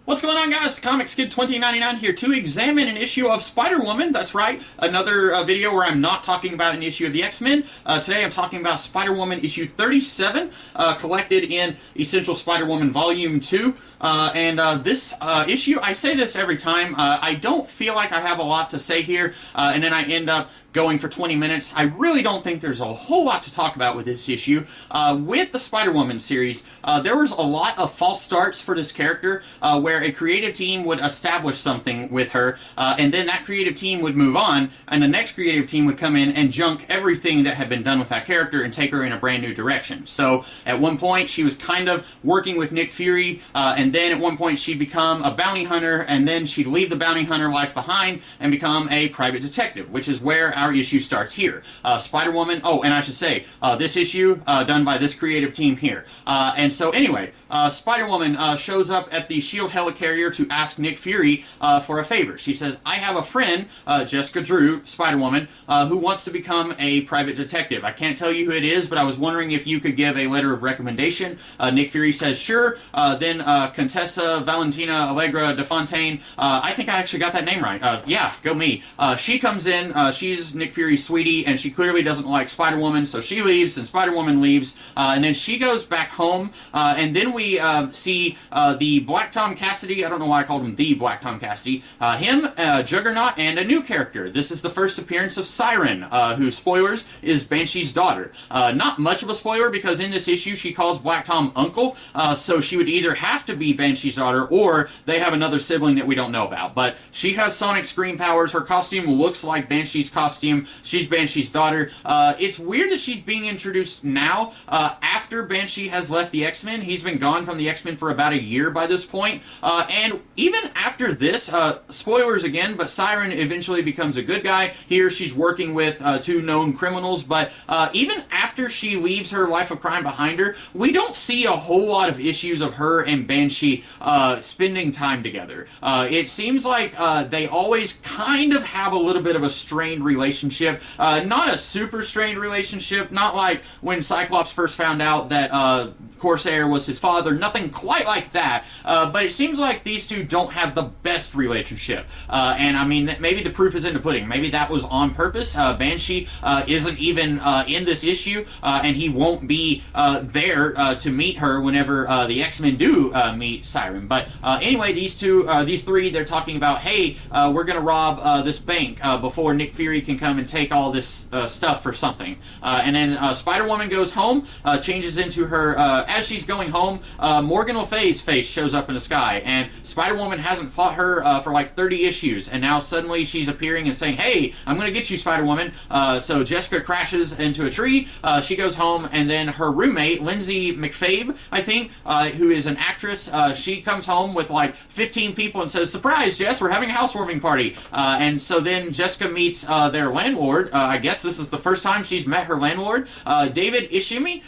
What's going on, guys? Comics Kid 2099 here to examine an issue of Spider-Woman. That's right, another video where I'm not talking about an issue of the X-Men. Today I'm talking about Spider-Woman issue 37, collected in Essential Spider-Woman Volume 2. This issue, I say this every time, I don't feel like I have a lot to say here, and then I end up going for 20 minutes. I really don't think there's a whole lot to talk about with this issue. With the Spider-Woman series, there was a lot of false starts for this character, where a creative team would establish something with her, and then that creative team would move on, and the next creative team would come in and junk everything that had been done with that character and take her in a brand new direction. So at one point she was kind of working with Nick Fury, and then at one point she'd become a bounty hunter, and then she'd leave the bounty hunter life behind and become a private detective, which is where our issue starts here. Spider-Woman, oh, and I should say, this issue done by this creative team here. And so anyway, Spider-Woman shows up at the S.H.I.E.L.D. helicarrier to ask Nick Fury for a favor. She says, I have a friend, Jessica Drew, Spider-Woman, who wants to become a private detective. I can't tell you who it is, but I was wondering if you could give a letter of recommendation. Nick Fury says, sure. Then Contessa Valentina Allegra de Fontaine, I think I actually got that name right. Yeah, go me. She comes in, she's Nick Fury's sweetie, and she clearly doesn't like Spider-Woman, so she leaves, and Spider-Woman leaves, and then she goes back home, and then we see the Black Tom Cassidy, I don't know why I called him the Black Tom Cassidy, him, Juggernaut, and a new character. This is the first appearance of Siren, who, spoilers, is Banshee's daughter. Not much of a spoiler, because in this issue she calls Black Tom Uncle, so she would either have to be Banshee's daughter, or they have another sibling that we don't know about. But she has sonic scream powers, her costume looks like Banshee's costume, she's Banshee's daughter. It's weird that she's being introduced now, after Banshee has left the X-Men. He's been gone from the X-Men for about a year by this point, and even after this, spoilers again, but Siren eventually becomes a good guy. Here she's working with two known criminals, but even after she leaves her life of crime behind her, we don't see a whole lot of issues of her and Banshee spending time together. It seems like they always kind of have a little bit of a strained relationship. Not a super strained relationship, not like when Cyclops first found out that Corsair was his father, nothing quite like that, but it seems like these two don't have the best relationship, and I mean, maybe the proof is in the pudding. Maybe that was on purpose. Banshee isn't even in this issue, and he won't be there to meet her whenever the X-Men do meet Siren. But anyway, these three, they're talking about, hey, we're gonna rob this bank before Nick Fury can come and take all this stuff for something. And then Spider-Woman goes home, changes into her, as she's going home, Morgan Le Fay's face shows up in the sky, and Spider-Woman hasn't fought her for like 30 issues, and now suddenly she's appearing and saying, hey, I'm gonna get you, Spider-Woman. So Jessica crashes into a tree, she goes home, and then her roommate, Lindsay McFabe, I think, who is an actress, she comes home with like 15 people and says, surprise, Jess, we're having a housewarming party. And so then Jessica meets their landlord. I guess this is the first time she's met her landlord, David Ishimi,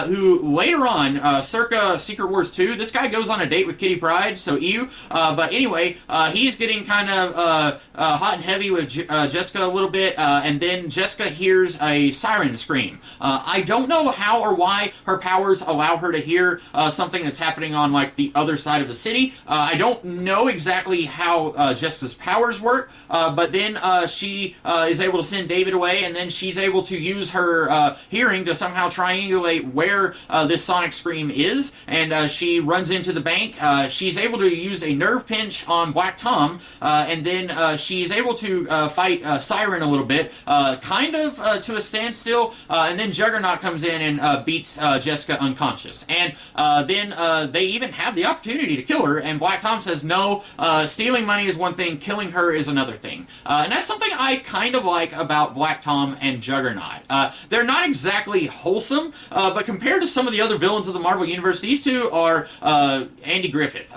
who later on, circa Secret Wars 2, this guy goes on a date with Kitty Pryde, so ew. But anyway, he's getting kind of hot and heavy with Jessica a little bit, and then Jessica hears a siren scream. I don't know how or why her powers allow her to hear something that's happening on like the other side of the city. I don't know exactly how Jessica's powers work, but then she is able to send David away, and then she's able to use her hearing to somehow triangulate where this sonic scream is, and she runs into the bank. She's able to use a nerve pinch on Black Tom, and then she's able to fight Siren a little bit, kind of to a standstill, and then Juggernaut comes in and beats Jessica unconscious. And then they even have the opportunity to kill her, and Black Tom says, no, stealing money is one thing, killing her is another thing. And that's something I kind of like about Black Tom and Juggernaut. They're not exactly wholesome, but compared to some of the other villains villains of the Marvel Universe. These two are Andy Griffith.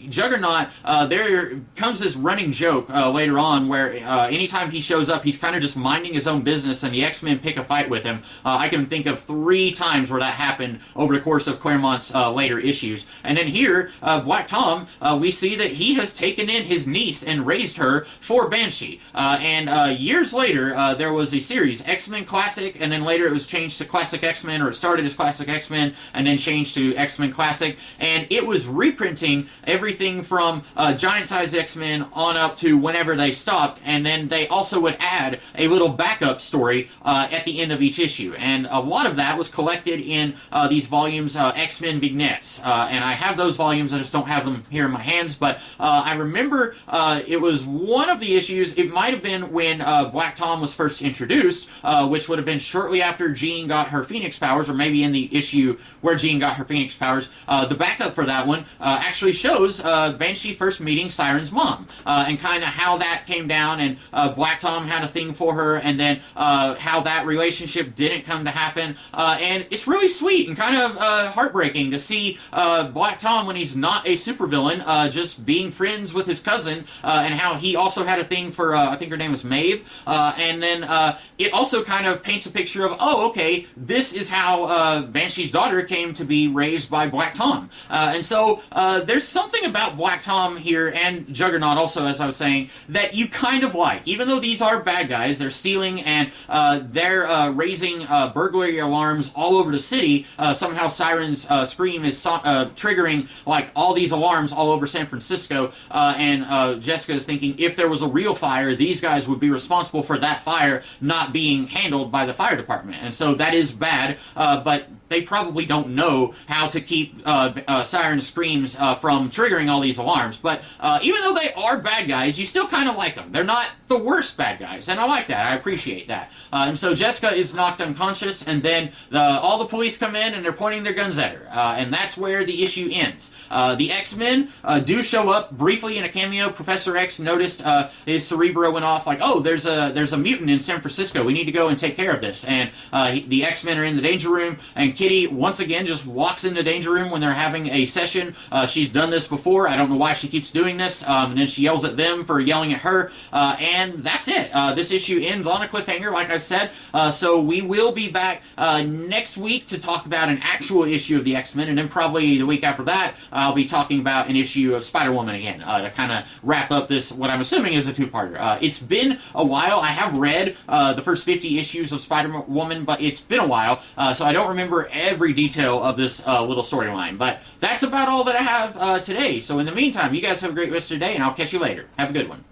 Juggernaut, there comes this running joke later on where anytime he shows up, he's kind of just minding his own business, and the X-Men pick a fight with him. I can think of 3 times where that happened over the course of Claremont's later issues. And then here, Black Tom, we see that he has taken in his niece and raised her for Banshee. And years later, there was a series, X-Men Classic, and then later it was changed to Classic X-Men, or it started as Classic X-Men, and then changed to X-Men Classic, and it was reprinting everything from giant-sized X-Men on up to whenever they stopped, and then they also would add a little backup story at the end of each issue, and a lot of that was collected in these volumes, X-Men Vignettes, and I have those volumes, I just don't have them here in my hands, but I remember it was one of the issues, it might have been when Black Tom was first introduced, which would have been shortly after Jean got her Phoenix powers, or maybe in the issue where Jean got her Phoenix powers. The backup for that one actually shows Banshee first meeting Siren's mom, and kind of how that came down, and Black Tom had a thing for her, and then how that relationship didn't come to happen, and it's really sweet and kind of heartbreaking to see Black Tom, when he's not a supervillain, just being friends with his cousin, and how he also had a thing for, I think her name was Maeve, and then it also kind of paints a picture of, oh, okay, this is how Banshee's daughter came to be raised by Black Tom. And so there's something about Black Tom here, and Juggernaut also, as I was saying, that you kind of like. Even though these are bad guys, they're stealing and they're raising burglary alarms all over the city, somehow Siren's scream is triggering like all these alarms all over San Francisco, and Jessica is thinking if there was a real fire, these guys would be responsible for that fire not being handled by the fire department. And so that is bad, but they probably don't know how to keep Siren's screams from triggering all these alarms. But even though they are bad guys, you still kind of like them. They're not the worst bad guys, and I like that. I appreciate that. And so Jessica is knocked unconscious, and then all the police come in, and they're pointing their guns at her. And that's where the issue ends. The X-Men do show up briefly in a cameo. Professor X noticed his Cerebro went off like, oh, there's a mutant in San Francisco. We need to go and take care of this. And the X-Men are in the Danger Room, and Kitty once again just walks in the Danger Room when they're having a session. She's done this before. I don't know why she keeps doing this. And then she yells at them for yelling at her. And that's it. This issue ends on a cliffhanger, like I said. So we will be back next week to talk about an actual issue of the X-Men, and then probably the week after that, I'll be talking about an issue of Spider-Woman again, to kind of wrap up this, what I'm assuming is a 2-parter. It's been a while. I have read the first 50 issues of Spider-Woman, but it's been a while, so I don't remember every detail of this little storyline. But that's about all that I have today. So in the meantime, you guys have a great rest of your day, and I'll catch you later. Have a good one.